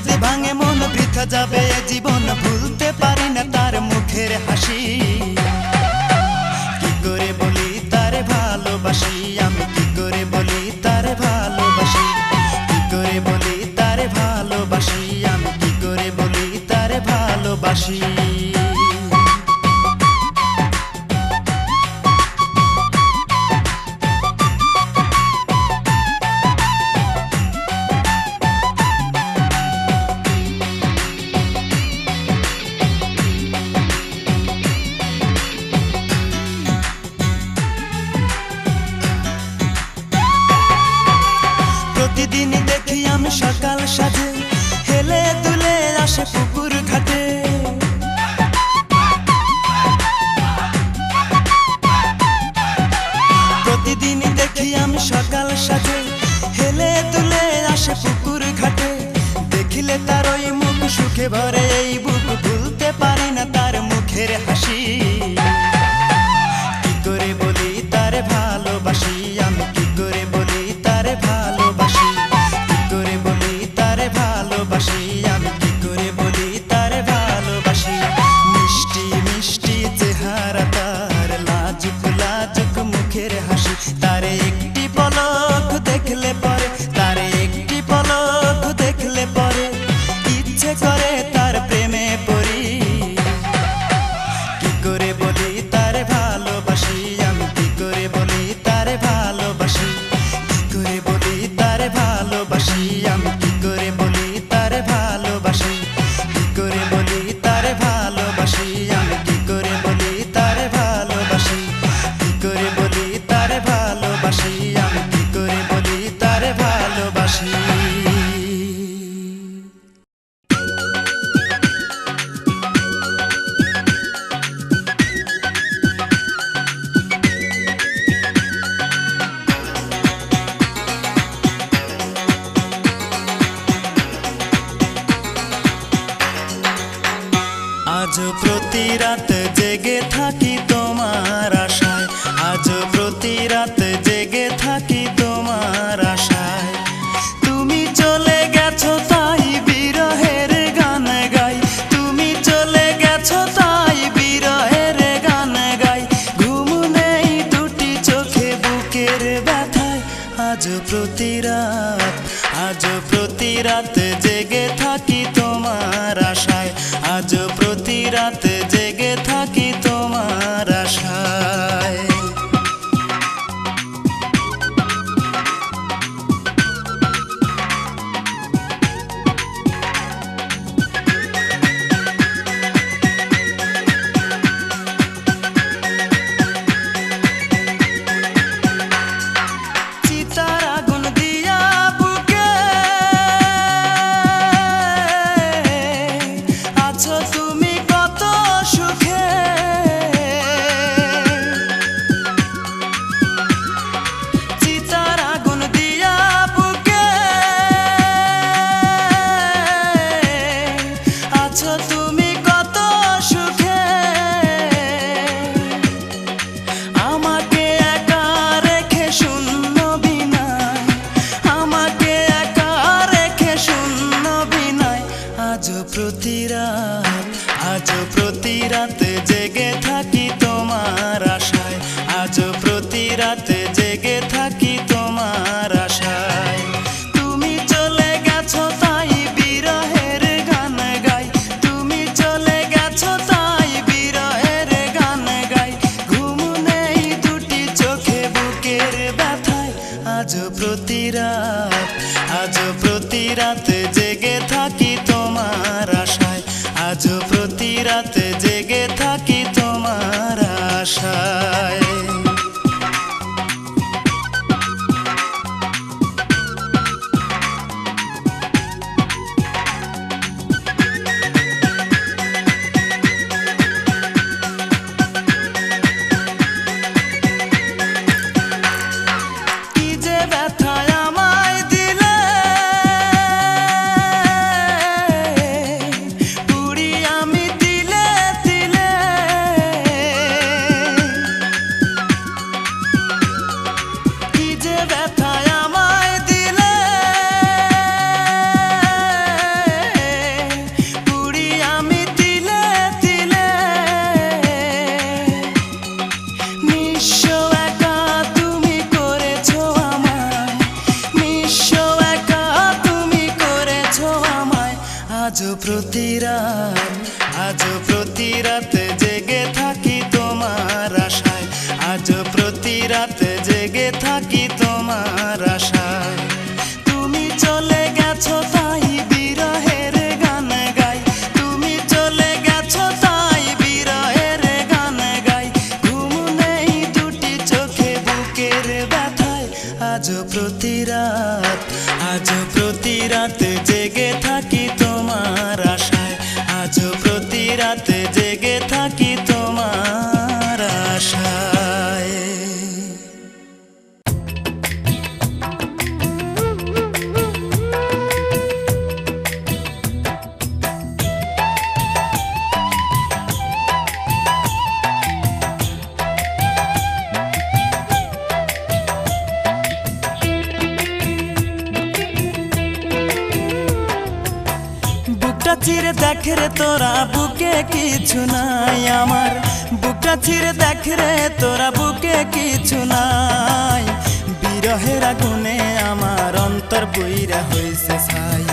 যদি ভাঙে মন বৃথা যাবে জীবন, ভুলতে পারি না তার মুখের হাসি। কি করে বলি তারে ভালোবাসি, আমি কি করে বলি তারে ভালোবাসি, কি করে বলি তারে ভালোবাসি, আমি কি করে বলি তারে ভালোবাসি। প্রতিদিনই দেখি আমি সকাল সাজে হেলে দুলে আসে পুকুর ঘাটে। প্রতিদিনই দেখি আমি সকাল সাজে হেলে দুলে আসে পুকুর ঘাটে। দেখিলে তার ওই মুখ সুখে ভরে এই বুক, ভুলতে পারি না তার মুখের হাসি। কি করে বলি তারে ভালোবাসি, আমি কি করে বলি তারে ভালোবাসি, কি করে বলি তারে ভালোবাসি, আমি কি করে বলি তারে ভালোবাসি। মিষ্টি মিষ্টি চেহারা তার, লাজুক লাজুক মুখের হাসি, তারে একটি পলক দেখলে পরে, তারে একটি পলক দেখলে পরে ইচ্ছে করে তার প্রেমে পড়ি। কি করে বলি তারে ভালোবাসি, আমি কি করে বলি তারে ভালোবাসি, কি করে বলি তারে ভালোবাসি, আমি কি করে বলি তারে ভালোবাসি, কি করে বলি তারে ভালোবাসি, আমি কি করে বলি তারে ভালোবাসি, কি করে বলি তারে ভালোবাসি, আমি কি করে বলি তারে ভালোবাসি। আজ প্রতি রাত জেগে থাকি তোমার আশায়, আজ প্রতি রাত জেগে থাকি তোমার আশায়। তুমি চলে গেছো তাই বিরহের গান গাই, তুমি চলে গেছো তাই বিরহের গান গাই। ঘুম নেই দুটি চোখে বুকের ব্যথায়, আজ প্রতি রাত, আজ প্রতি রাত জেগে থাকি তোমার আশায়, আজ প্রতি রাত জেগে থাকি তোমার আশায়। চিতার আগুন দিয়া বুকে আছো তুমি কত সুখে। চিতার আগুন দিয়া বুকে আছো তুমি কত সুখে। আমাকে একা রেখে শূন্য বিনায়, আমাকে একা রেখে শূন্য বিনায়। আজ প্রতি রাত, আজ প্রতি রাত জেগে থাকি তোমার আশায়, আজ প্রতি রাত জেগে থাকি তোমার আশায়। তুমি চলে গেছো তাই বিরহের গান গাই, তুমি চলে গেছো তাই বিরহের গান গাই। ঘুম নেই দুটি চোখে বুকের ব্যথায়, আজ প্রতি রাত, আজ প্রতি রাত জেগে থাকি তোমার আশায়, আজ প্রতি রাত জেগে থাকি তোমার আশায়। কি যে ব্যথায় আমায় দিলে, দেখ রে তোরা বুকে কিছু নাই আমার, বুকটা চিরে দেখ রে তোরা বুকে কিছু নাই। বিরহের আগুনে আমার অন্তর পুইরা হইছে ছাই,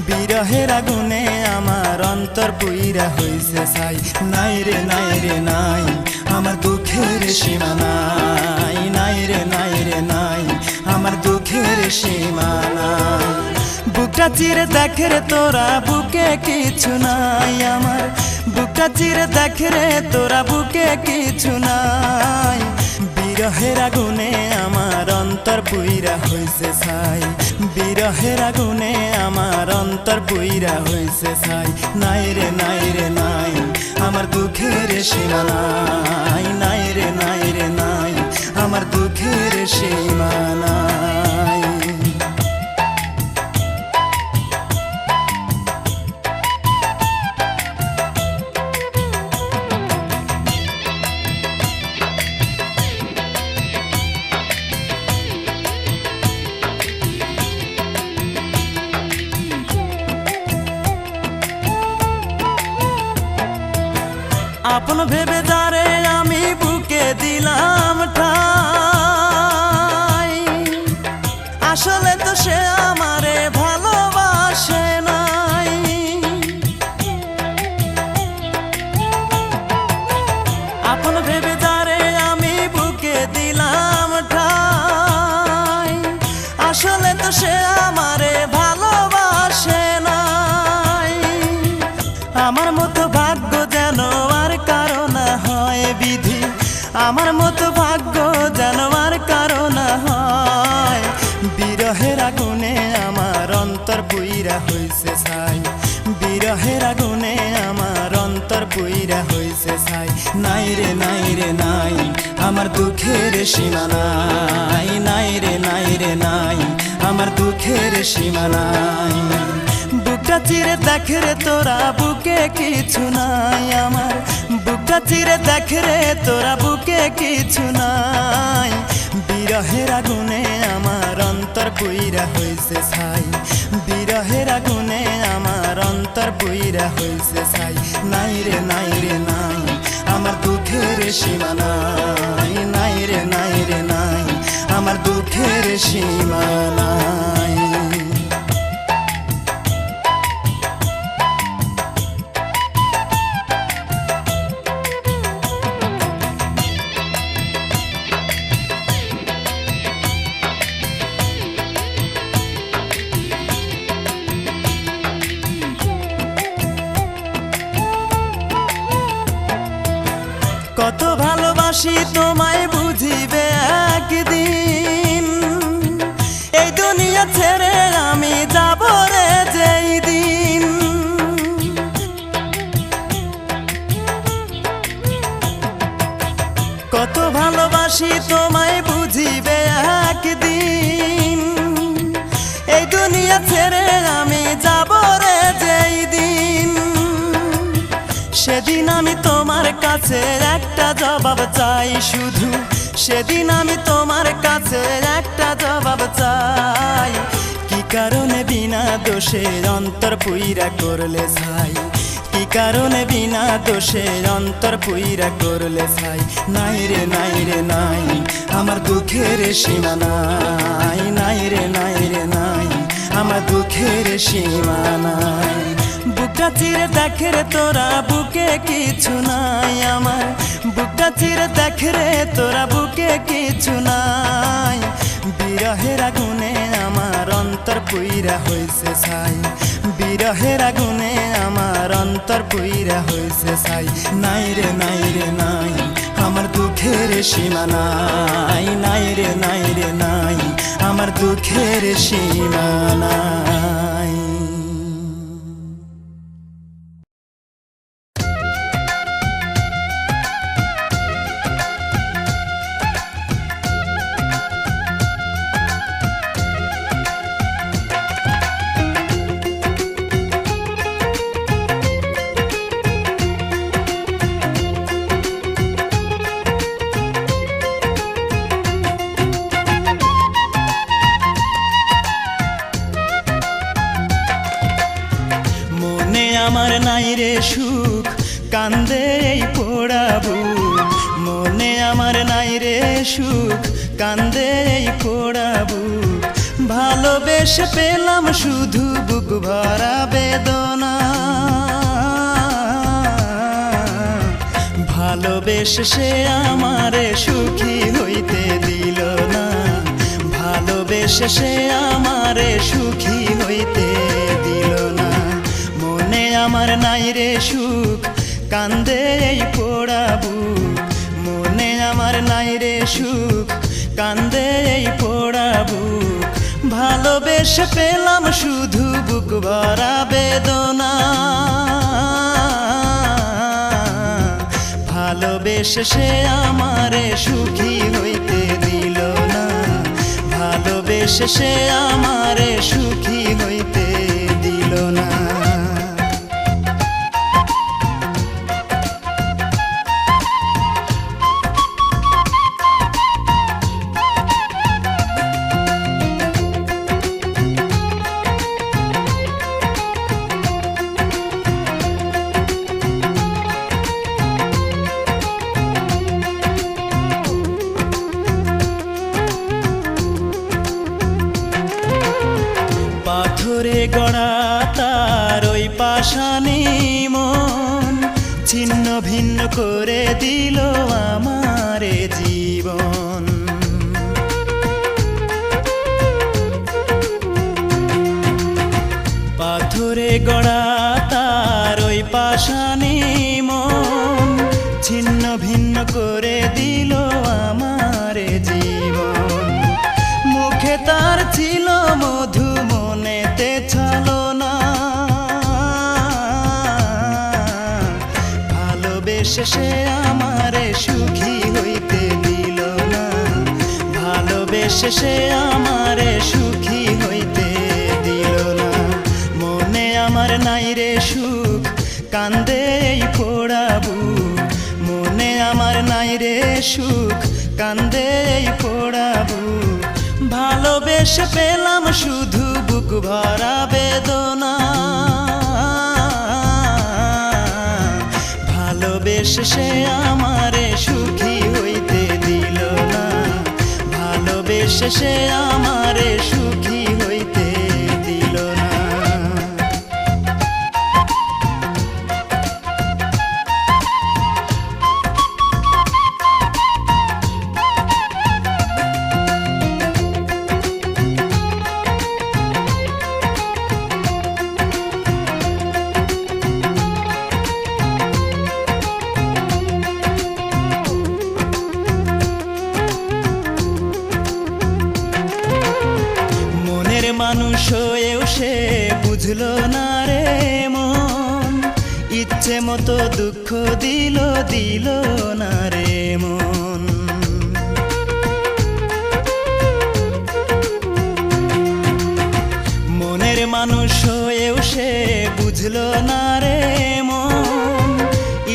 বিরহের আগুনে আমার অন্তর পুইরা হইছে ছাই। নাই রে নাই রে নাই আমার দুঃখের সীমা নাই, নাই রে নাই রে নাই আমার দুঃখের সীমা নাই। বুকটা চিরে দেখ রে তোরা বুকে কিছু নাই আমার, বুকটা চিরে দেখ রে তোরা বুকে কিছু নাই। বিরহের আগুনে আমার অন্তর পুইরা হইছে ছাই, বিরহের আগুনে আমার অন্তর পুইরা হইছে ছাই। নাই রে নাই রে নাই আমার দুঃখের সীমা নাই, নাই রে নাই রে নাই আমার দুঃখের সীমা নাই। আপন ভেবে যারে আমি বুকে দিলাম ঠাই, আসলে তো সে আমারে ভালোবাসে নাই। আপন ভেবে যারে আমি বুকে দিলাম ঠাই, আসলে তো সে আমারে ভালোবাসে নাই। আমার মতো ভাগ্য যেন আর কারো না হয় বিধি, আমার মতো ভাগ্য যেন আর কারো না হয়। বিরহের আগুনে আমার অন্তর পুইরা হইছে ছাই, বিরহের আগুনে আমার অন্তর পুইরা হইছে ছাই। নাই রে নাই রে নাই আমার দুঃখের সীমা নাই, নাই রে নাই রে নাই আমার দুঃখের সীমা নাই। বুকটা চিরে দেখ রে তোরা বুকে কিছু নাই আমার, বুকটা চিরে দেখ রে তোরা বুকে কিছু নাই। বিরহের আগুনে আমার অন্তর পুইরা হইছে ছাই, বিরহের আগুনে আমার অন্তর পুইরা হইছে ছাই। নাই রে নাই রে নাই আমার দুঃখের সীমা নাই, নাই রে নাই রে নাই আমার দুঃখের সীমা নাই। কত ভালোবাসি তোমায় বুঝিবে একদিন, এই দুনিয়া ছেড়ে আমি যাব রে যেই দিন। কত ভালোবাসি তোমায় বুঝিবে একদিন, এই দুনিয়া ছেড়ে আমি যাব রে যেই দিন। সেদিন আমি তোমার কাছে একটা জবাব চাই শুধু, সেদিন আমি তোমার কাছে একটা জবাব চাই। কি কারণে বিনা দোষে অন্তর পুইরা করলে ছাই, কি কারণে বিনা দোষে অন্তর পুইরা করলে ছাই। নাই রে নাই রে নাই আমার দুঃখের সীমা নাই, নাই রে নাই রে নাই আমার দুঃখের সীমা নাই। বুকটা চিরে দেখ রে তোরা বুকে কিছু নাই আমার, বুকটা চিরে দেখ রে তোরা বুকে কিছু নাই। বিরহের আগুনে আমার অন্তর পুইরা হইছে ছাই, বিরহের আগুনে আমার অন্তর পুইরা হইছে ছাই। নাই রে নাই রে নাই আমার দুঃখের সীমা নাই, নাই রে নাই রে নাই আমার দুঃখের সীমা নাই। সুখ কান্দে এই পোড়া বুক ভালোবেসে পেলাম শুধু বুক ভরা বেদনা ভালোবেসে সে আমারে সুখী হইতে দিল না ভালোবেসে সে আমারে সুখী হইতে দিল না মনে আমার নাই রে সুখ কান্দে এই পোড়া বুক মনে আমার নাই রে সুখ কান্দে এই পোড়া বুক ভালোবেসে পেলাম শুধু বুক ভরা বেদনা ভালোবেসে সে আমারে সুখী হইতে দিল না ভালোবেসে সে আমারে সুখী হইতে দিল না পাথরে গড়া তার ওই পাষাণী মন ছিন্ন ভিন্ন করে দিল আমারে জীবন পাথরে গড়া তার ওই পাষাণী মন ছিন্ন ভিন্ন করে দিল আমারে জীবন মুখে তার ছিল মধু মনেতে ছলনা ভালোবেসে সে আমারে সুখী হইতে দিল না ভালোবেসে সে আমারে সুখী হইতে দিল না মনে আমার নাই রে সুখ কান্দে এই পোড়া বুক মনে আমার নাই রে সুখ কান্দে এই পোড়া বুক ভালোবেসে পেলাম শুধু বুক ভরা বেদনা ভালোবেসে সে আমারে সুখী হইতে দিল না ভালোবেসে সে আমারে সুখী হইতে দিল না মানুষ হয়েও সে বুঝলো না রে মন ইচ্ছে মতো দুঃখ দিল দিল না রে মন মনের মানুষ হয়েও সে বুঝলো না রে মন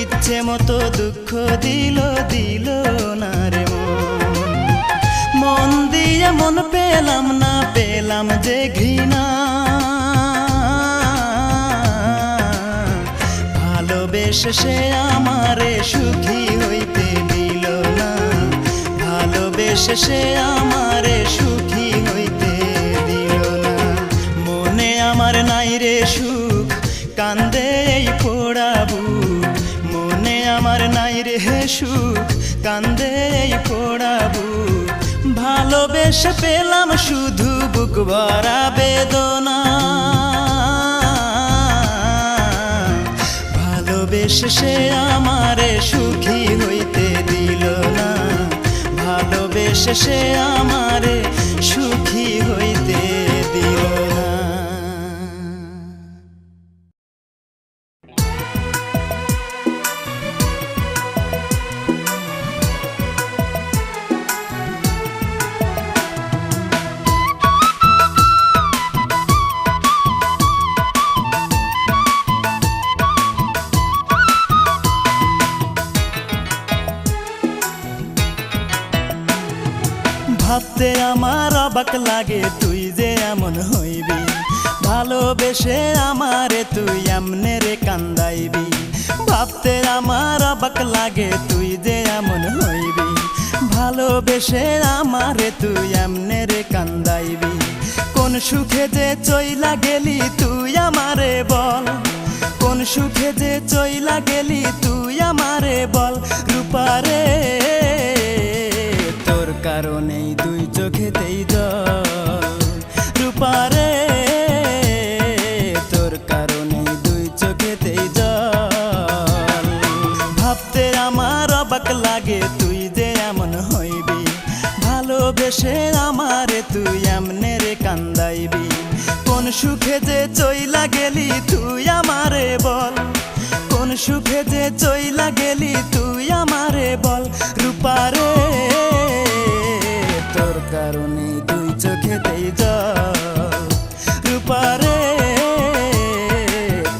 ইচ্ছে মতো দুঃখ দিল দিল না রে মন মন দিয়ে মন পেলাম না পেলাম যে ঘৃণা ভালোবেসে সে আমারে সুখী হইতে দিল না ভালোবেসে সে আমারে সুখী হইতে দিল না মনে আমার নাই রে সুখ কান্দে এই পোড়া বুক মনে আমার নাই রে সুখ কান্দে এই পোড়া বুক ভালোবেসে পেলাম শুধু বুক ভরা বেদনা ভালোবেসে সে আমারে সুখী হইতে দিল না ভালোবেসে সে আমারে সুখী হইতে দিল না ভাবতে আমার অবাক লাগে তুই যে এমন হইবি ভালোবেসে আমারে তুই এমনে রে কান্দাইবি ভাবতে আমার অবাক লাগে তুই যে এমন হইবি ভালোবেসে আমারে তুই এমনে রে কান্দাইবি, কোন সুখে যে চইলা গেলি তুই আমারে বল, কোন সুখে যে চইলা গেলি তুই আমারে বল। রূপারে তোর কারণেই দুই চোখেতেই জল, রূপারে তোর কারণেই দুই চোখেতেই জল। ভাবতে আমার অবাক লাগে তুই যে এমন হইবি, ভালোবেসে আমারে তুই এমনে রে কান্দাইবি, কোন সুখে যে চইলা গেলি তুই আমারে বল, কোন সুখে যে চইলা গেলি তুই আমারে বল। রূপারে তোর কারণে দুই চোখেতেই জল, রূপারে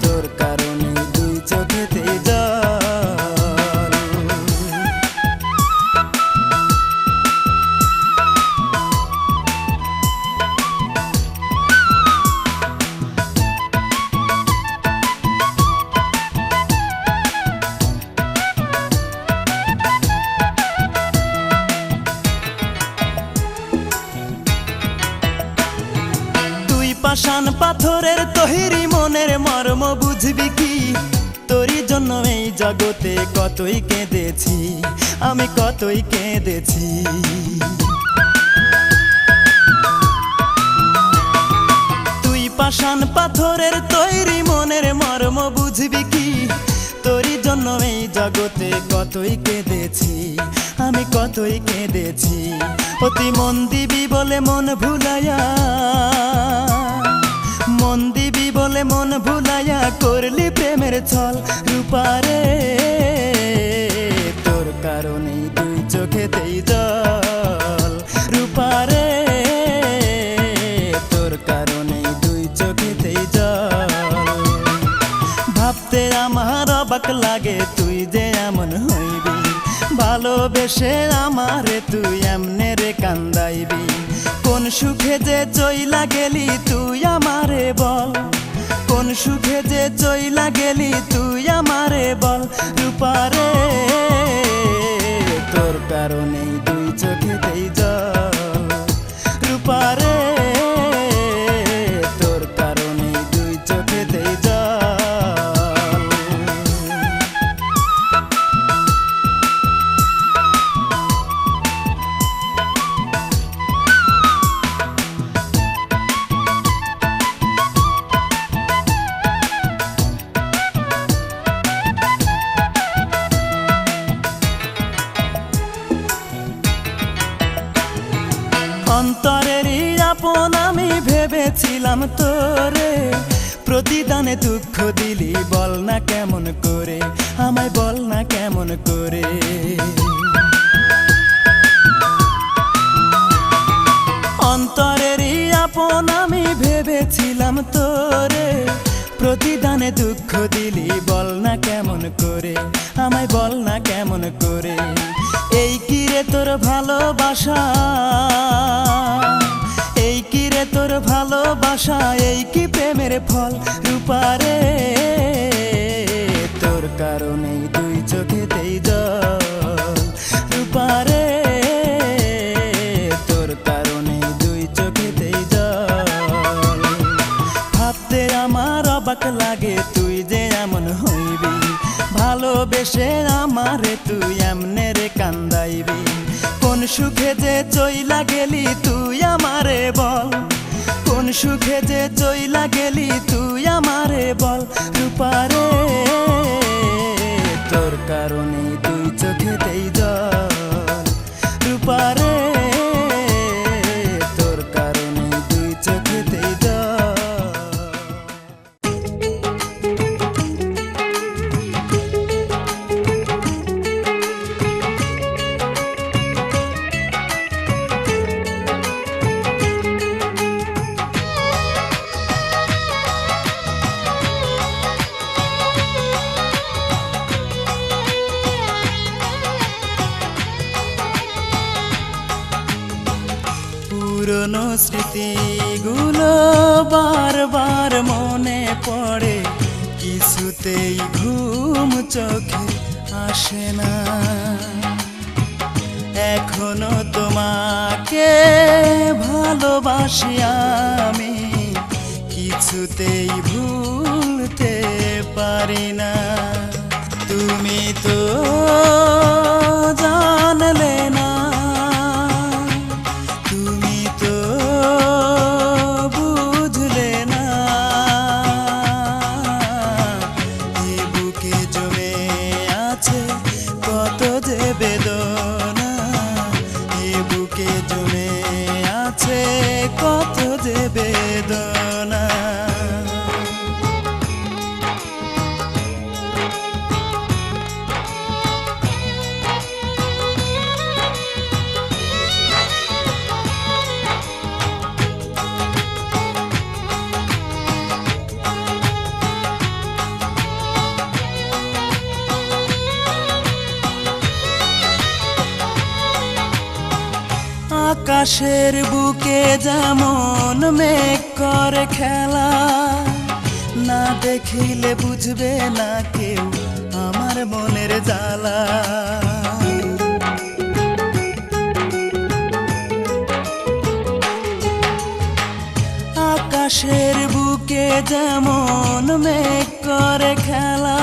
তোর কারণে দুই চোখেতেই জল। পাষাণ পাথরের তৈরি মনের মর্ম বুঝবি কি, তোরই জন্য এই জগতে কতই কেঁদেছি, আমি কতই কেঁদেছি। তুই পাষাণ পাথরের তৈরি মনের মর্ম বুঝবি কি, তোরই জন্য এই জগতে কতই কেঁদেছি, আমি কতই কেঁদেছি। অতি মন দিবি বলে মন ভুলাইয়া, মন দিবি বলে মন ভুলাইয়া করলি প্রেমের ছল। রূপারে তোর কারণেই দুই চোখেতেই জল, রূপারে তোর কারণেই দুই চোখেতেই জল। ভাবতে আমার অবাক লাগে তুই যে এমন হইবি, ভালোবেসে আমারে তুই এমনে রে কান্দাইবি, কোন সুখে যে চইলা গেলি তুই আমারে বল, কোন সুখে যে চইলা গেলি তুই আমারে বল। রূপারে তোর কারণেই দুই চোখেতেই জল, রূপারে তোর কারণেই দুই চোখেতেই জল। অন্তরেরই আপন আমি ভেবেছিলাম তোরে, প্রতিদানে দুঃখ দিলি বল না কেমন করে, আমায় বল না কেমন করে। অন্তরেরই আপন আমি ভেবেছিলাম তোরে, প্রতিদানে দুঃখ দিলি বল না কেমন করে, আমায় বল না কেমন করে। এই কি রে তোর ভালোবাসা, এই কি রে তোর ভালোবাসা, এই কি প্রেমের ফল। রূপারে তোর কারণেই দুই চোখেতেই জল, রূপারে তোর কারণেই দুই চোখেতেই জল। ভাবতে আমার অবাক লাগে তুই যে এমন হইবি, ভালোবেসে আমারে তুই এমনে রে কান্দাইবি, কোন সুখে যে চইলা গেলি তুই আমারে বল, কোন সুখে যে চইলা গেলি তুই আমারে বল। রূপারে তোর কারণেই দুই চোখেতেই জল, রূপারে তোর কারণেই দুই চোখেতেই জল। পুরনো স্মৃতিগুলো বারবার মনে পড়ে, কিছুতেই ঘুম চোখে আসে না। এখনো তোমাকে ভালোবাসি আমি, কিছুতেই ভুলতে পারি না। তুমি তো জানলে না, তুমি তো বুঝলে না, এ বুকে জমে আছে কত যে বেদনা, এ বুকে জমে আছে কত যে বেদনা। আকাশের বুকে যেমন মেঘ করে খেলা, না দেখিলে বুঝবে না কেউ আমার মনের জ্বালা। আকাশের বুকে যেমন মেঘ করে খেলা,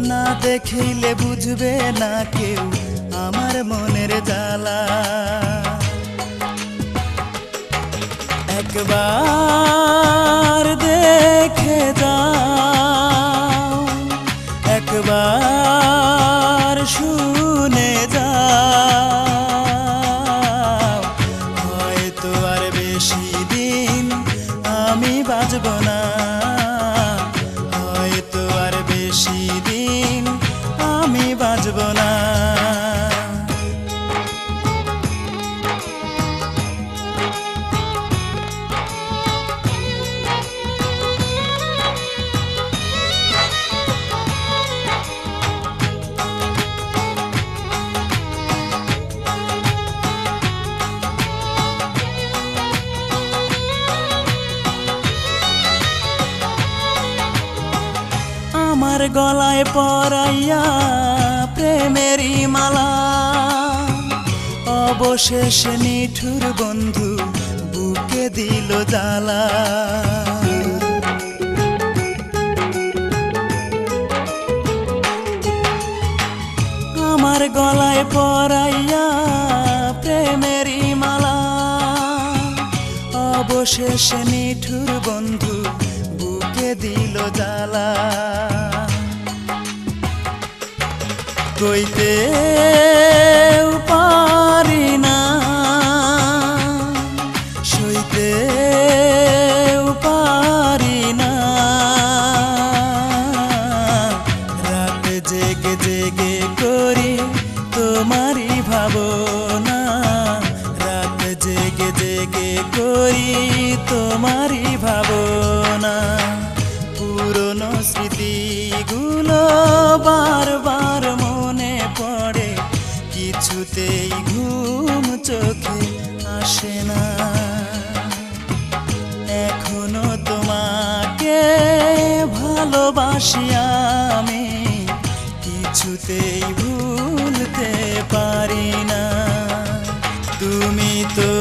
না দেখিলে বুঝবে না কেউ আমার মনের জ্বালা। একবার দেখে যাও, একবার শুনে যাও, হয়তো আর বেশি দিন আমি বাঁচব না, হয়তো আর বেশি দিন আমি বাঁচব না। আমার গলায় পরাইয়া প্রেমেরই মালা, অবশেষে নিঠুর বন্ধু বুকে দিল জ্বালা। আমার গলায় পরাইয়া প্রেমেরই মালা, অবশেষে নিঠুর বন্ধু বুকে দিল জ্বালা। কইতে পারি না, সইতে পারি না, রাত জেগে জেগে করি তোমারই ভাবনা, রাত জেগে জেগে করি তোমারই ভাবনা। পুরনো স্মৃতিগুলো বারবার মনে পড়ে, কিছুতেই ঘুম চোখে আসে না। এখনো তোমাকে ভালোবাসি আমি, কিছুতেই ভুলতে পারি না। তুমি তো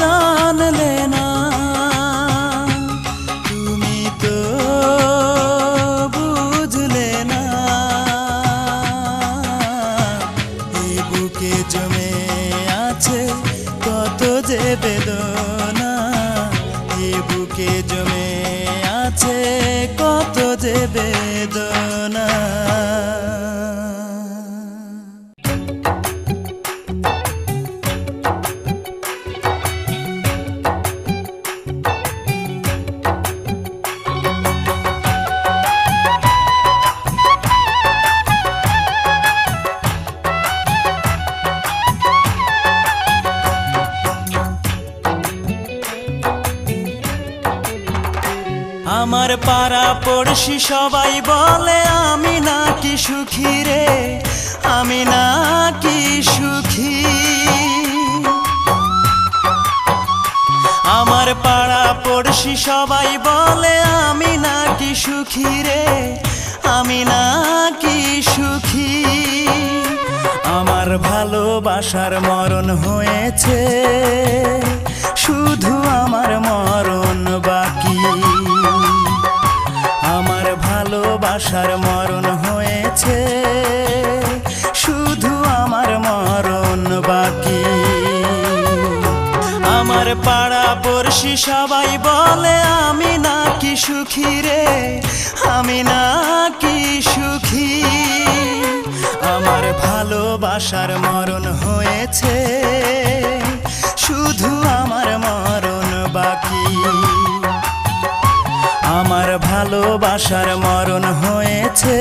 জানলে না, তুমি তো বুঝলে না, এই বুকে জমে আছে কত যে বেদনা, এই বুকে জমে আছে কত যে বেদনা। আমার পাড়া পড়শি সবাই বলে আমি নাকি সুখী রে, আমি নাকি সুখী। আমার পাড়া পড়শি সবাই বলে আমি নাকি সুখী রে, আমি নাকি সুখী। আমার আমার ভালোবাসার মরণ হয়েছে, শুধু আমার মরণ বাকি। আমার ভালোবাসার মরণ হয়েছে, শুধু আমার মরণ বাকি। আমার পাড়া পড়শি সবাই বলে আমি নাকি সুখী রে, আমি নাকি সুখী। আমার ভালোবাসার মরণ হয়েছে, শুধু আমার মরণ বাকি। আমার ভালোবাসার মরণ হয়েছে,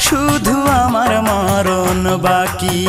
শুধু আমার মরণ বাকি।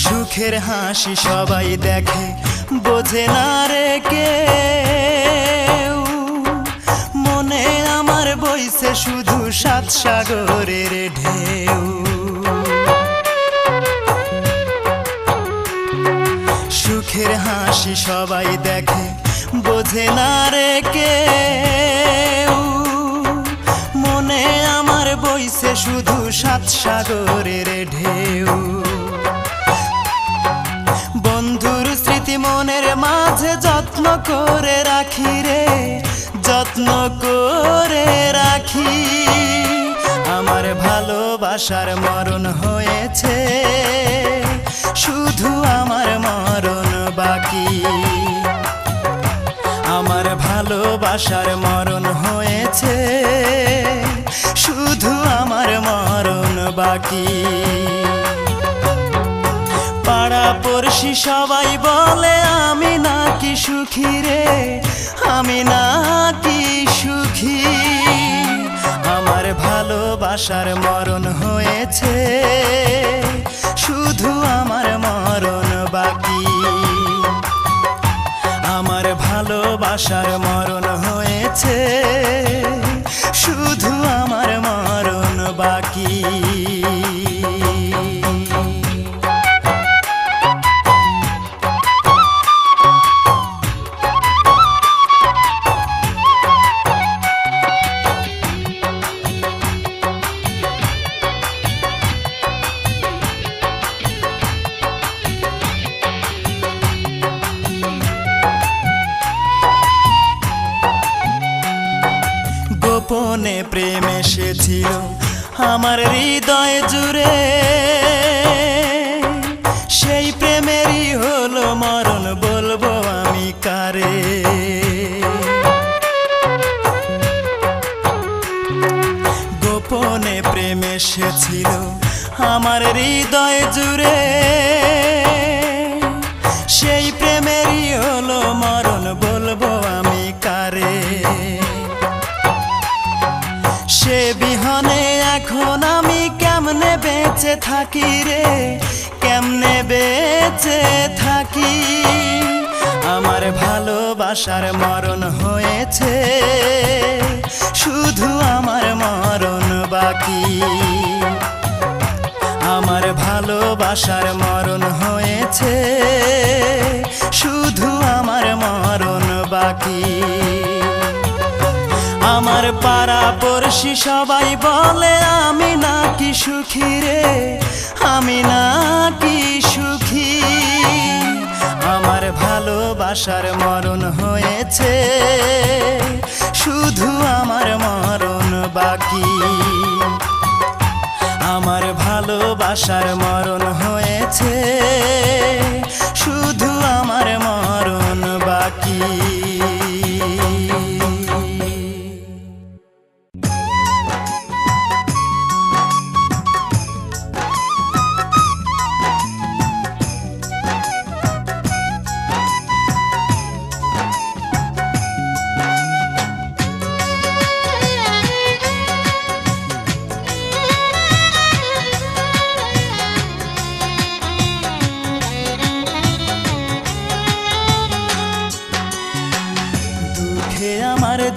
সুখের হাসি সবাই দেখে, বোঝে না রে কেউ। মনে আমার বইছে শুধু সাত সাগরের ঢেউ। সুখের হাসি সবাই দেখে, বোঝে না রে কেউ। মনে আমার বইছে শুধু সাত সাগরের ঢেউ। বন্ধুর স্মৃতি মনের মাঝে যত্ন করে রাখি রে, যত্ন করে রাখি। আমার ভালোবাসার মরণ হয়েছে, শুধু আমার মরণ বাকি। আমার ভালোবাসার মরণ হয়েছে, শুধু আমার মরণ বাকি। পাড়া পড়শি সবাই বলে আমি নাকি সুখী রে, আমি নাকি সুখী। আমার ভালোবাসার মরণ হয়েছে, শুধু আমার মরণ বাকি। আমার ভালোবাসার মরণ হয়েছে, শুধু আমার মরণ বাকি। গোপনে প্রেম এসেছিল আমার হৃদয় জুড়ে, সেই প্রেমেরই হলো মরণ, বলবো আমি কারে। গোপনে প্রেম এসেছিল আমার হৃদয় জুড়ে, সেই প্রেমেরই হলো মরণ, বলবো আমি কারে। সে বিহনে এখন আমি কেমনে বেঁচে থাকি রে, কেমনে বেঁচে থাকি। আমার ভালোবাসার মরণ হয়েছে, শুধু আমার মরণ বাকি। আমার ভালোবাসার মরণ হয়েছে, শুধু আমার মরণ বাকি। আমার পাড়া পড়শি সবাই বলে আমি নাকি সুখী রে, আমি নাকি সুখী। আমার ভালোবাসার মরণ হয়েছে, শুধু আমার মরণ বাকি। আমার ভালোবাসার মরণ হয়েছে, শুধু আমার মরণ বাকি।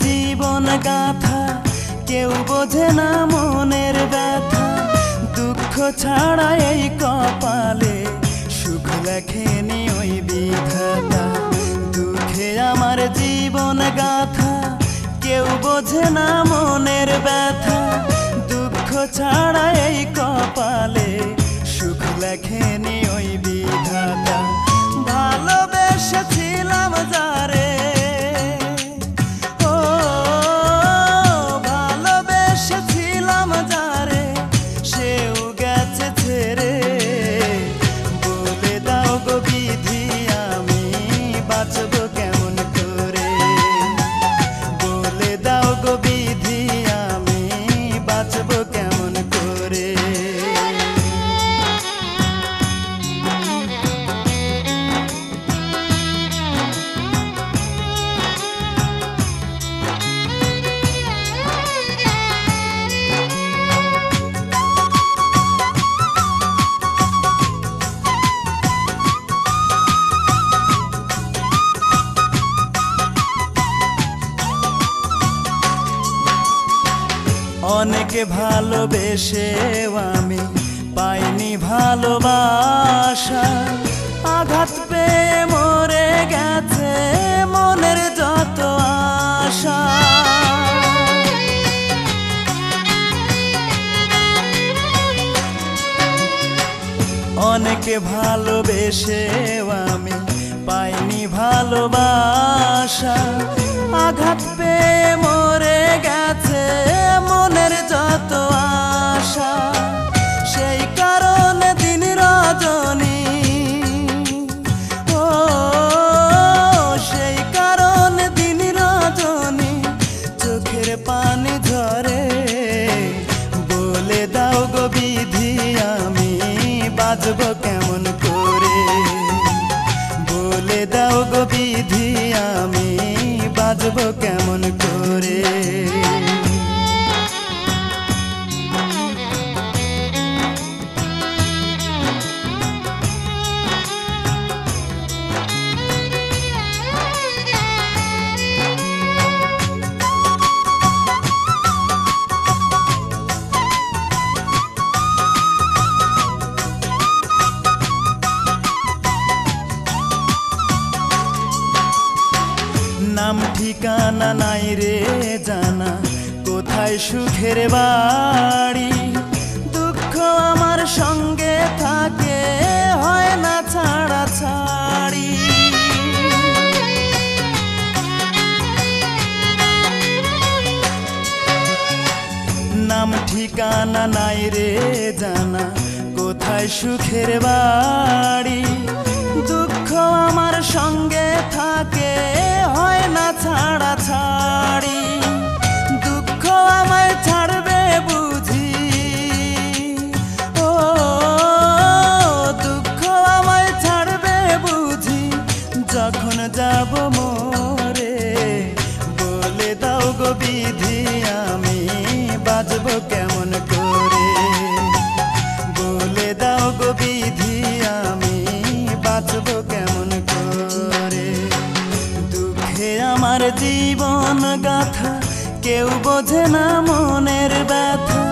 জীবন গাথা, কেউ বোঝে না মনের ব্যথা। দুঃখ ছাড়া এই কপালে সুখ লেখেনি ওই বিধাতা। দুঃখে আমার জীবন গাথা, কেউ বোঝে না মনের ব্যথা। দুঃখ ছাড়া এই কপালে সুখ লেখেনি ওই বিধাতা। ভালোবেসেছিলাম যারে, ও ভালোবেসেছিলাম যারে, সেও গেছে ছেড়ে। বলে দাও গো বিধি আমি বাঁচব কেমন করে। বলে দাও গো বিধি আমি বাঁচব কেমন করে। অনেকে ভালোবেসেও আমি পাইনি ভালোবাসা। আঘাত পেয়ে মরে গেছে মনের যত আশা। অনেকে ভালোবেসেও আমি পাইনি ভালোবাসা। আঘাত পেয়ে মরে গেছে মনের যত আশা। সেই কারণে দিন রজনী, ও সেই কারণে দিন রজনী চোখের পানি ঝরে। বলে দাও গো বিধি আমি বাঁচব কেমন করে। বলে দাও গো বিধি আমি বাঁচব কেমন করে। নাম ঠিকানা নাই রে জানা, কোথায় সুখের বাড়ি। দুঃখ আমার সঙ্গে থাকে, হয় না ছাড়া ছাড়ি। নাম ঠিকানা নাই রে জানা, কোথায় সুখের বাড়ি। দুঃখ আমার সঙ্গে থাকে, হয় না ছাড়া ছাড়ি। দুঃখ আমায় ছাড়বে বুঝি, ও দুঃখ আমায় ছাড়বে বুঝি যখন যাব মরে। বলে দাও গো বিধি আমি বাঁচব কেমন করে। বলে দাও গো বিধি আমি বাঁচব কেমন করে। দুঃখে আমার জীবন গাথা, কেউ বোঝে না মনের ব্যথা।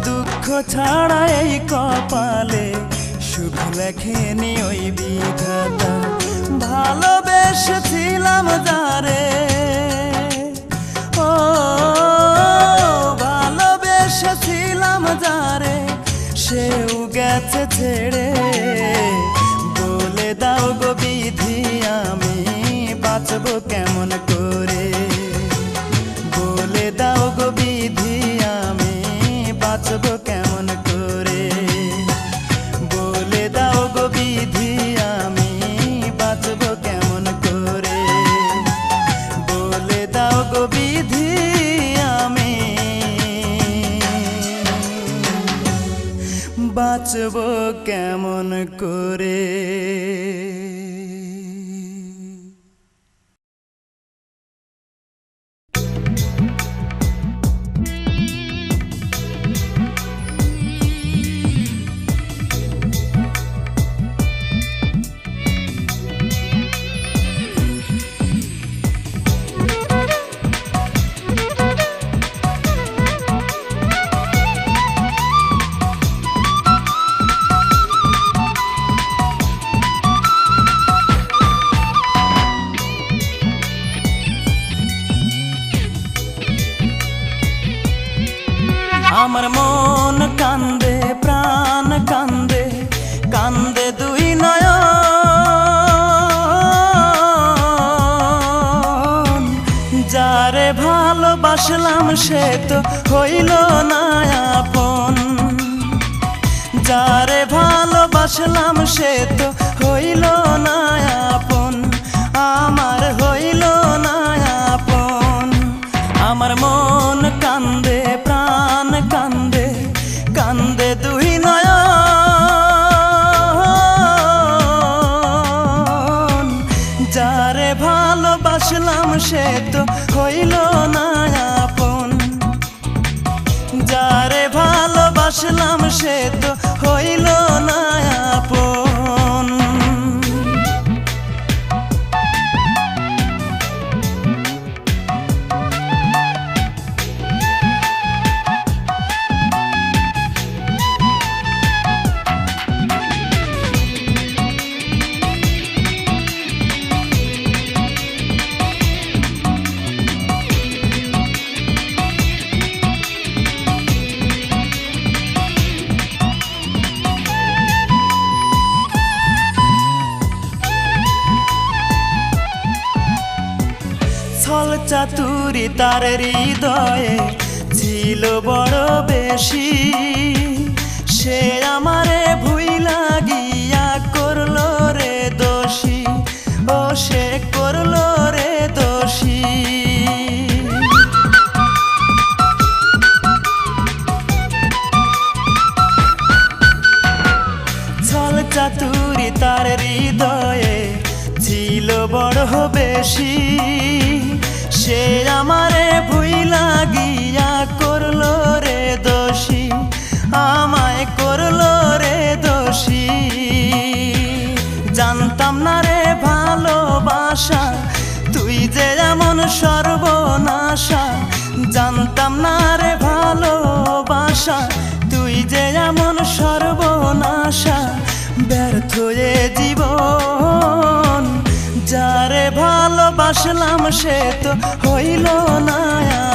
দুঃখ ছাড়া এই কপালে সুখ লেখেনি ওই বিধাতা। ভালোবেসেছিলাম যারে, ও ভালোবেসেছিলাম যারে, সেও গেছে ছেড়ে। বলে দাও গো বিধি আমি বাঁচব কেমন করে। বলে দাও গো বিধি আমি বাঁচব কেমন করে। বলে দাও গো বিধি আমি বাঁচব কেমন করে। বলে দাও গো বিধি আমি বাঁচব কেমন করে। আমার মন কান্দে প্রাণ কান্দে কান্দে দুই নয়ন। যারে ভালোবাসলাম সে তো হইল না আপন, যারে ভালোবাসলাম সে তো হইল না আপন, আমার হইল না আপন। আমার মন কান্দে প্রাণ কান্দে কান্দে দুই নয়ন। যারে ভালোবাসলাম সে তো হইল না আপন, যারে ভালোবাসলাম সে তো হইল না আপন। ছল চাতুরি তার হৃদয়ে ছিল বড় বেশি, সে আমারে ভুইলা গিয়া করলো রে দোষী, ও সে করলো রে দোষী। ছল চাতুরি তার হৃদয়ে ছিল বড় বেশি, সে আমারে ভুইলা গিয়া করলো রে দোষী, আমায় করলো রে দোষী। জানতাম না রে ভালোবাসা তুই যে এমন সর্বনাশা, জানতাম না রে ভালোবাসা তুই যে এমন সর্বনাশা। ব্যর্থ এ জীবন যারে ভালোবাসলাম সে তো হইল না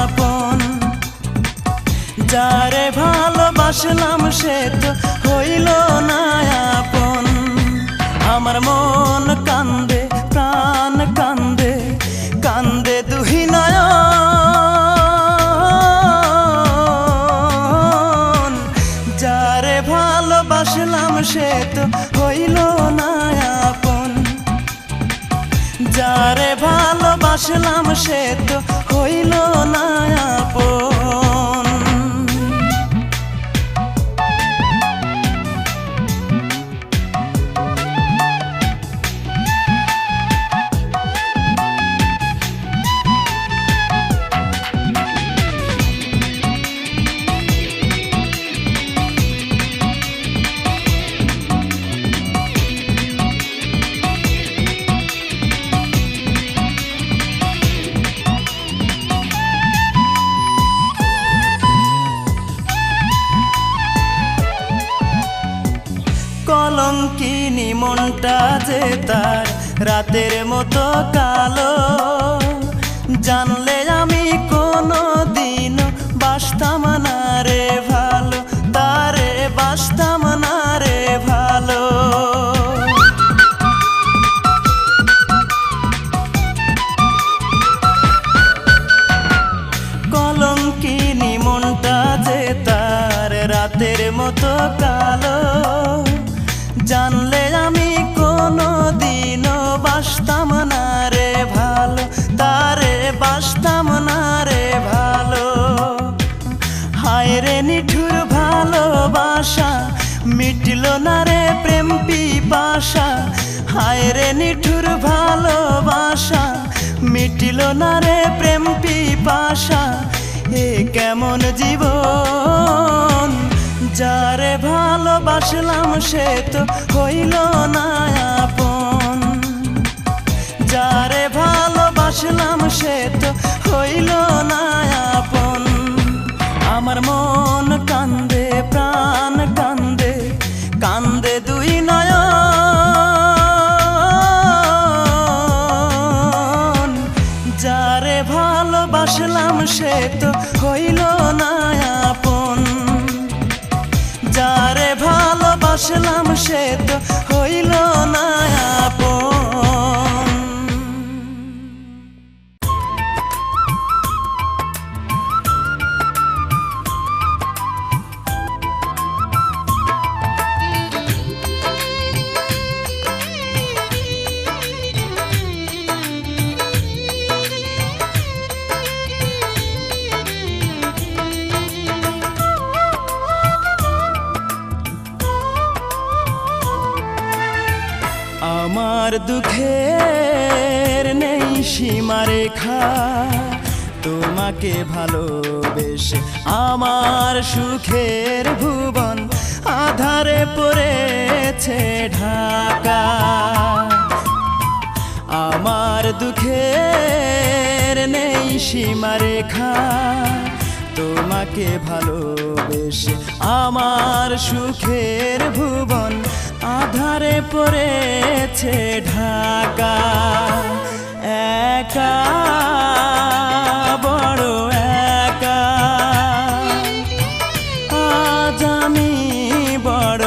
আপন, যারে ভালোবাসলাম সে তো হইল না আপন। আমার মন কান্দে প্রাণ কান্দে কান্দে দুই নয়ন। যারে ভালোবাসলাম সে তো হইল না আপন, যারে ভালোবাসলাম সে তো হইল না আপন। কলঙ্কিনী মনটা যে তার রাতের মতো কালো, জানলে আমি কোনো দিন বাসতাম না রে ভালো, তারে বাসতাম না রে ভালো। কলঙ্কিনী মনটা যে তার রাতের মতো কালো, জানলে আমি কোনো দিনও বাসতাম না রে ভালো, তারে বাসতাম না রে ভালো। হায় রে নিঠুর ভালোবাসা মিটল না রে প্রেম পিপাসা, হায় রে নিঠুর ভালোবাসা মিটল না রে প্রেম পিপাসা। এ কেমন জীবন যারে ভালোবাসলাম সে তো হইল না আপন, যারে ভালোবাসলাম সে তো হইল না আপন। আমার মন কান্দে প্রাণ কান্দে কান্দে দুই নয়ন। যারে ভালোবাসলাম সে তো হইল না আপন, বাসলাম সে তো হইল না আপন। আমার দুঃখের নেই সীমারেখা, তোমাকে ভালোবেসে আমার সুখের ভুবন আধারে পড়েছে ঢাকা। আমার দুঃখের নেই সীমারেখা, তোমাকে ভালোবেসে আমার সুখের ভুবন আধারে পড়েছে ঢাকা। একা বড় একা, আজ আমি বড়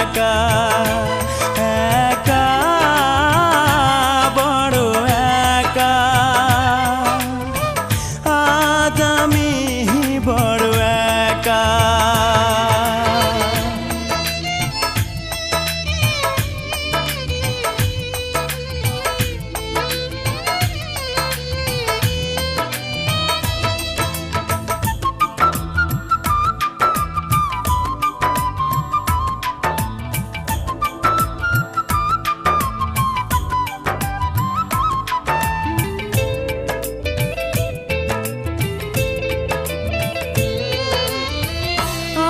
একা। একা বড় একা, আজ আমি বড় একা।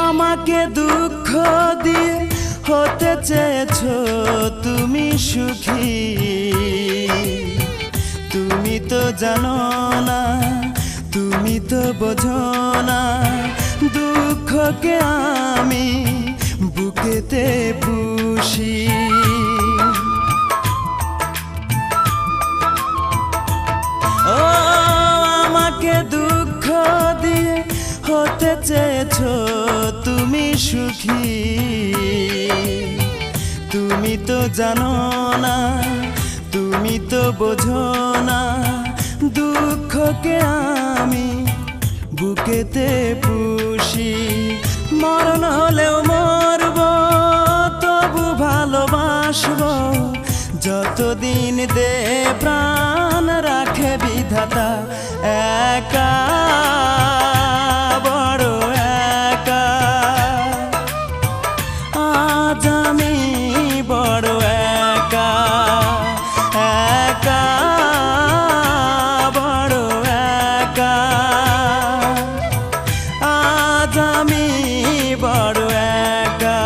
আমাকে দুঃখ দিয়ে হতে চেয়েছো তুমি সুখী, তুমি তো জানো না, তুমি তো বোঝো না, দুঃখকে আমি বুকেতে পুষি। ও আমাকে দুঃখ দিয়ে হতে চেয়েছো তুমি সুখী, তুমি তো জানো না, তুমি তো বোঝো না, দুঃখকে আমি বুকেতে পুষি। মরণ হলেও মরব, তবু ভালোবাসবো, যতদিন দে প্রাণ রাখে বিধাতা। একা বড় একা, আজ আমি বড় একা। একা বড় একা, আজ আমি বড় একা।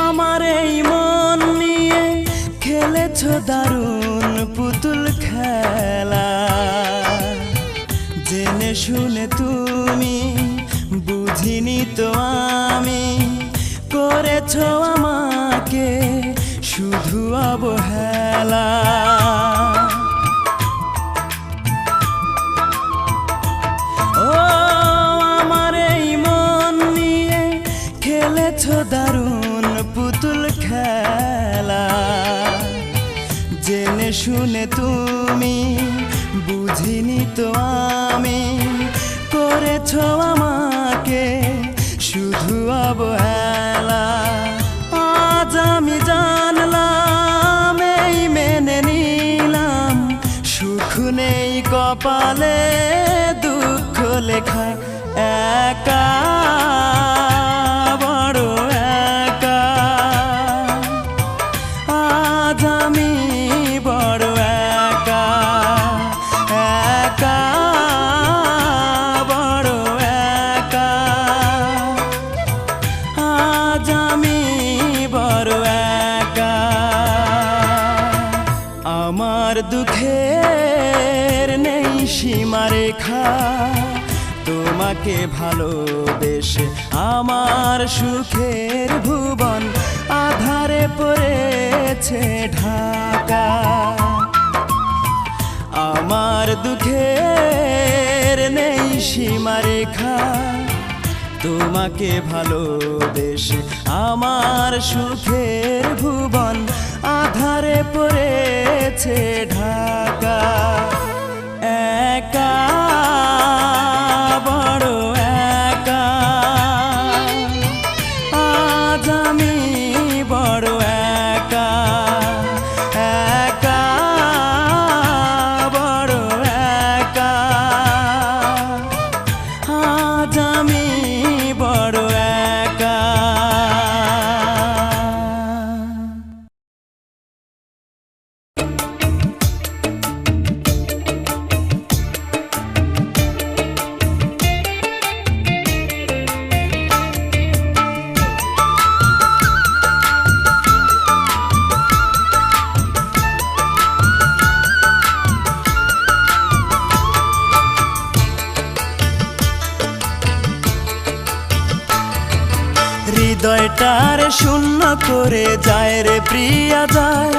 আমার এই মন নিয়ে খেলেছো দারুণ পুতুল খেলা, জেনে শুনে তুমি বুঝিনি তো আমি, করেছো আমাকে শুধু অবহেলা। ও আমার এই মন নিয়ে খেলেছো দারুণ পুতুল খেলা, জেনে শুনে তুমি বুঝিনি তো আমি, করেছো আমাকে শুধু অবহেলা। আজ আমি জানলাম, এই মেনে নিলাম, সুখ নেই কপালে, দুঃখ লেখা। একা বড় একা, আজ আমি বড় একা। একা বড় একা, আজ আমি বড় সীমারেখা তোমাকে ভালোবেসে আমার সুখের ভুবন আধারে পড়েছে ঢাকা আমার দুঃখের নেই সীমারেখা তোমাকে ভালোবেসে আমার সুখের ভুবন আধারে পড়েছে ঢাকা একা বড় একা আজ আমি বড় একা একা বড় একা আজ আমি বড় একা হৃদয়টার শূন্য করে যায় রে প্রিয়া যায়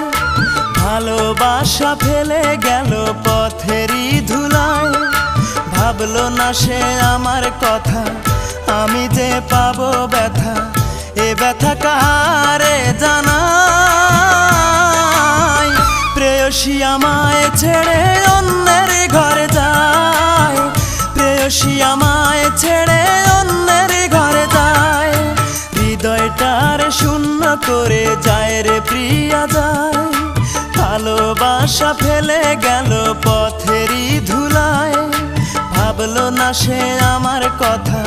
ভালোবাসা ফেলে গেল পথেরই ধুলায় ভাবলো না সে আমার কথা আমি যে পাবো ব্যথা এ ব্যথা কারে জানাই প্রেয়সী আমায় ছেড়ে অন্যের ঘরে যায় প্রেয়সী আমায় ছেড়ে অন্যের ঘরে যায় হৃদয়টার শূন্য করে যায় রে প্রিয়া যায় ভালোবাসা ফেলে গেল পথেরই ধুলায় ভাবলো না সে আমার কথা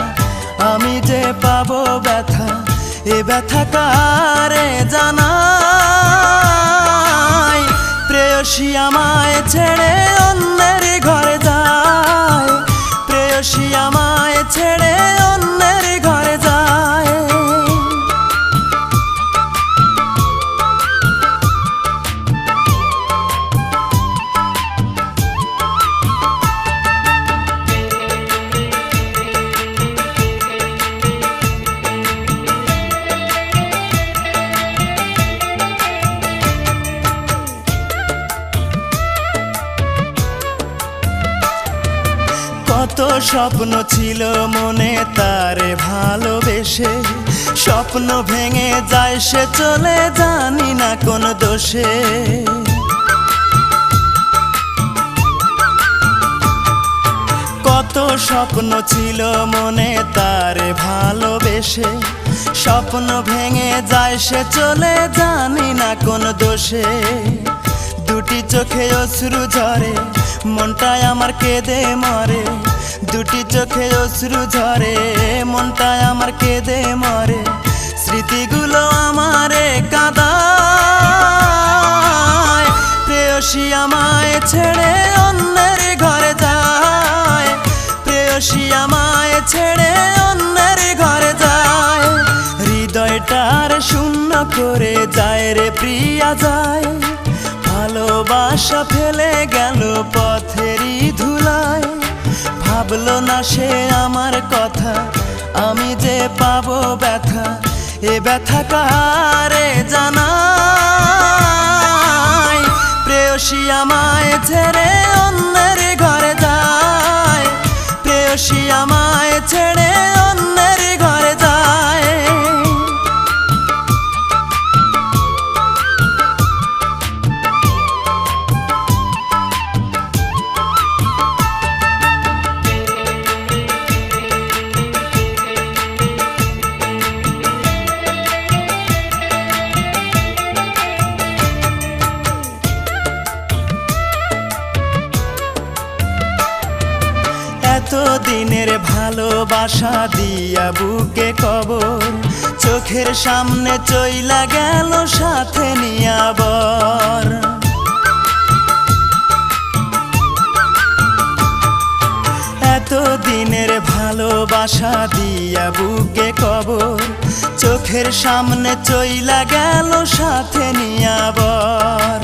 আমি যে পাবো ব্যথা এ ব্যথা কারে জানাই প্রেয়সী আমায় ছেড়ে অন্যের ঘরে যায় প্রেয়সী আমায় ছেড়ে অন্যের ঘরে যায় কত স্বপ্ন ছিল মনে তারে ভালোবেসে স্বপ্ন ভেঙে যায় সে চলে জানি না কোন দোষে কত স্বপ্ন ছিল মনে তারে ভালোবেসে স্বপ্ন ভেঙে যায় সে চলে জানি না কোন দোষে দুটি চোখে অশ্রু ঝরে মনটায় আমার কেঁদে মরে দুটি চোখে অশ্রু ঝরে মনটায় আমার কেঁদে মরে স্মৃতিগুলো আমারে কাঁদায় প্রেয়সী আমায় ছেড়ে অন্যের ঘরে যায় প্রেয়সী আমায় ছেড়ে অন্যের ঘরে যায় হৃদয়টার শূন্য করে যায় রে প্রিয়া যায় ভালোবাসা ফেলে গেল পথেরই ধুলায় ভাবলো না সে আমার কথা আমি যে পাবো ব্যথা এ ব্যথা কারে জানাই প্রেয়সী আমায় ছেড়ে অন্যের ঘরে যায় প্রেয়সী আমায় ছেড়ে অন্যের ঘরে যায় এতদিনের ভালোবাসা দিয়া বুকে কবর চোখের সামনে চইলা গেল সাথে নিয়া বর এতদিনের ভালোবাসা দিয়া বুকে কবর চোখের সামনে চইলা গেল সাথে নিয়া বর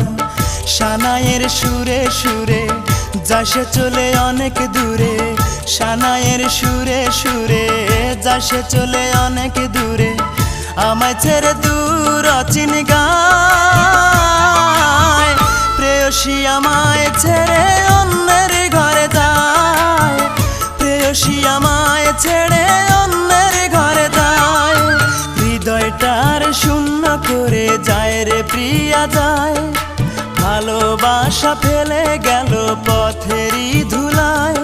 সানাইয়ের সুরে সুরে যাসে চলে অনেক দূরে সানায়ের সুরে সুরে, যাসে চলে অনেক দূরে আমায় ছেড়ে দূর অচিন গায়। প্রেয়সী আমায় ছেড়ে অন্যের ঘরে যায়, প্রেয়সী আমায় ছেড়ে অন্যের ঘরে যায়। হৃদয়টার শূন্য করে যায় রে প্রিয়া যায়, ভালোবাসা ফেলে গেল পথেরই ধুলায়।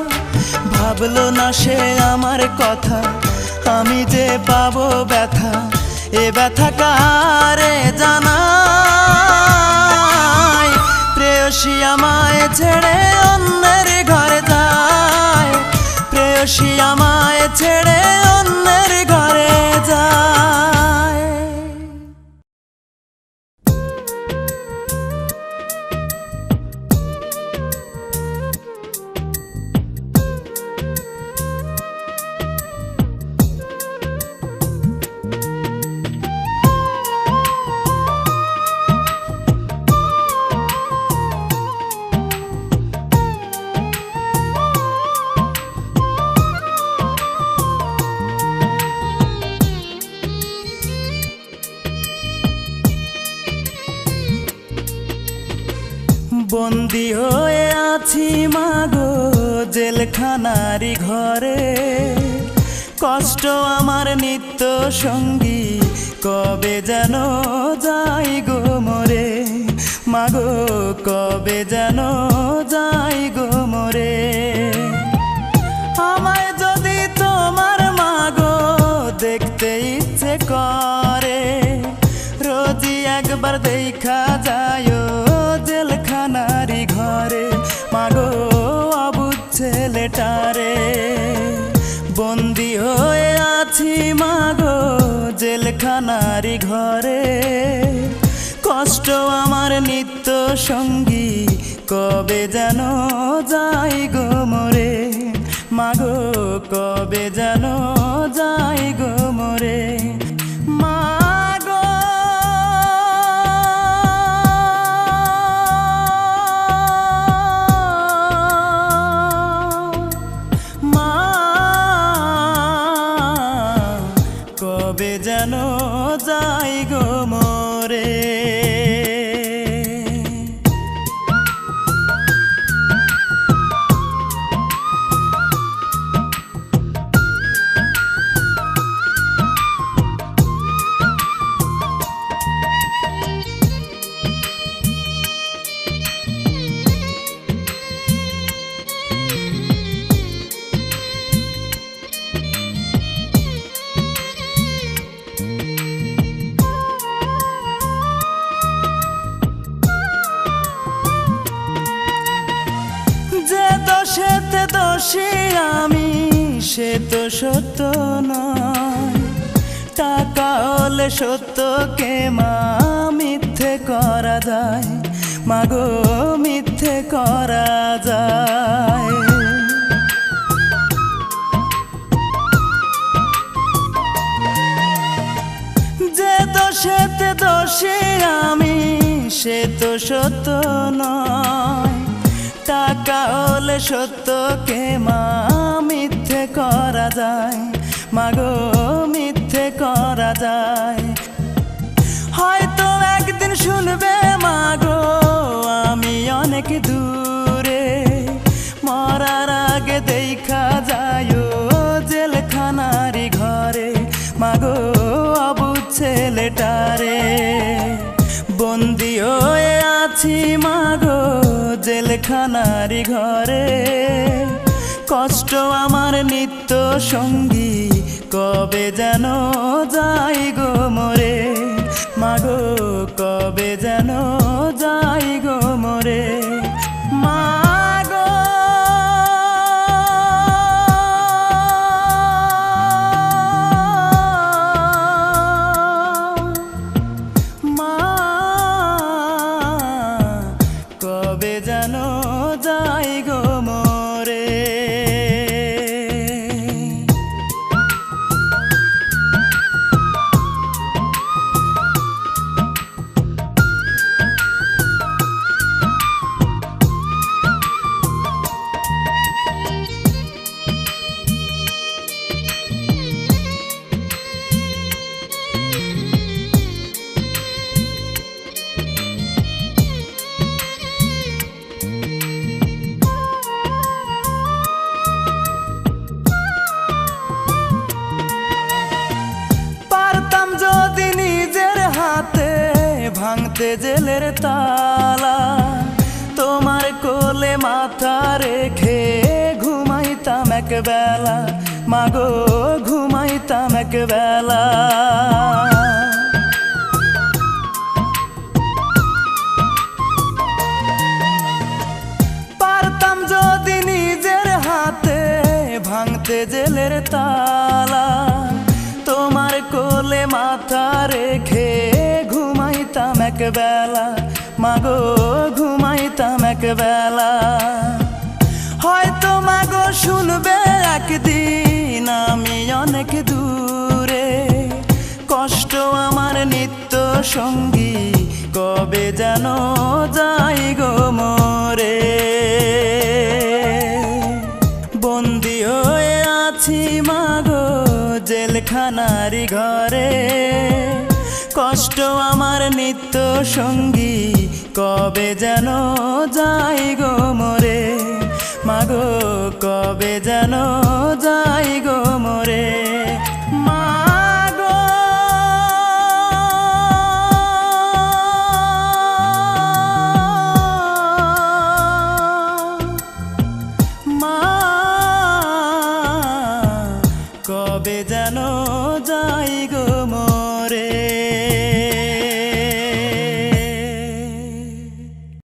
ভাবলো না সে আমার কথা, আমি যে পাবো ব্যথা, এ ব্যথা কারে জানাই। প্রেয়সী আমায় ছেড়ে অন্যের ঘরে যায়, প্রেয়সী আমায় ছেড়ে অন্যের ঘরে যায়। বন্দি হয়ে আছি মাগো জেলখানারি ঘরে, কষ্ট আমার নিত্য সঙ্গী, কবে যেন যাই গো মরে। মাগো কবে যেন যাই গো মরে। আমায় যদি তোমার মাগো দেখতে ইচ্ছে করে, রোজই একবার দেখা যায় জেলখানারি ঘরে। মাগো অবুঝ ছেলেটারে, বন্দি হয়ে আছি মাগো জেলখানারি ঘরে, কষ্ট আমার নিত্য সঙ্গী, কবে যেন যাই গো মরে। মাগো কবে যেন যাই গো মরে। কবে যেন যাই গো মরে। দোষেতে দোষী আমি, সে তো সত্য নয়। টাকা হলে সত্যকে মা মিথ্যে করা যায়, মাগো মিথ্যে করা যায়। যে দোষেতে দোষী আমি, সে তো সত্য নয়। টাকা হলে সত্যকে মা মিথ্যে করা যায়, মাগো মিথ্যে করা যায়। হয়তো একদিন শুনবে মাগো আমি অনেক দূরে, মরার আগে দেখা যায় জেলখানারি ঘরে। মাগো অবুঝ ছেলেটারে, বন্দি হয়ে আছি মাগো জেলখানারি ঘরে, কষ্ট আমার নিত্য সঙ্গী, কবে যেন যাই গো মরে। মাগো কবে যেন যাই গো মরে। মাগো কবে যেন যাই গো মরে। ভাঙতে জেলের তালা, তোমার কোলে মাথা রেখে ঘুমাইতাম একবেলা, মাগো ঘুমাইতাম একবেলা। পারতাম যদি নিজের হাতে ভাঙতে জেলের তালা, তোমার কোলে মাথা রেখে ঘুমাইতাম একবেলা, মাগো ঘুমাইতাম একবেলা। হয়তো মাগো শুনবে একদিন আমি অনেক দূরে, কষ্ট আমার নিত্য সঙ্গী কবে যেন যাই গো মরে। বন্দি হয়ে আছি মাগো জেলখানারি ঘরে, কষ্ট আমার নিত্য সঙ্গী কবে যেন যাই গো মরে, মাগো কবে যেন যাই গো মরে।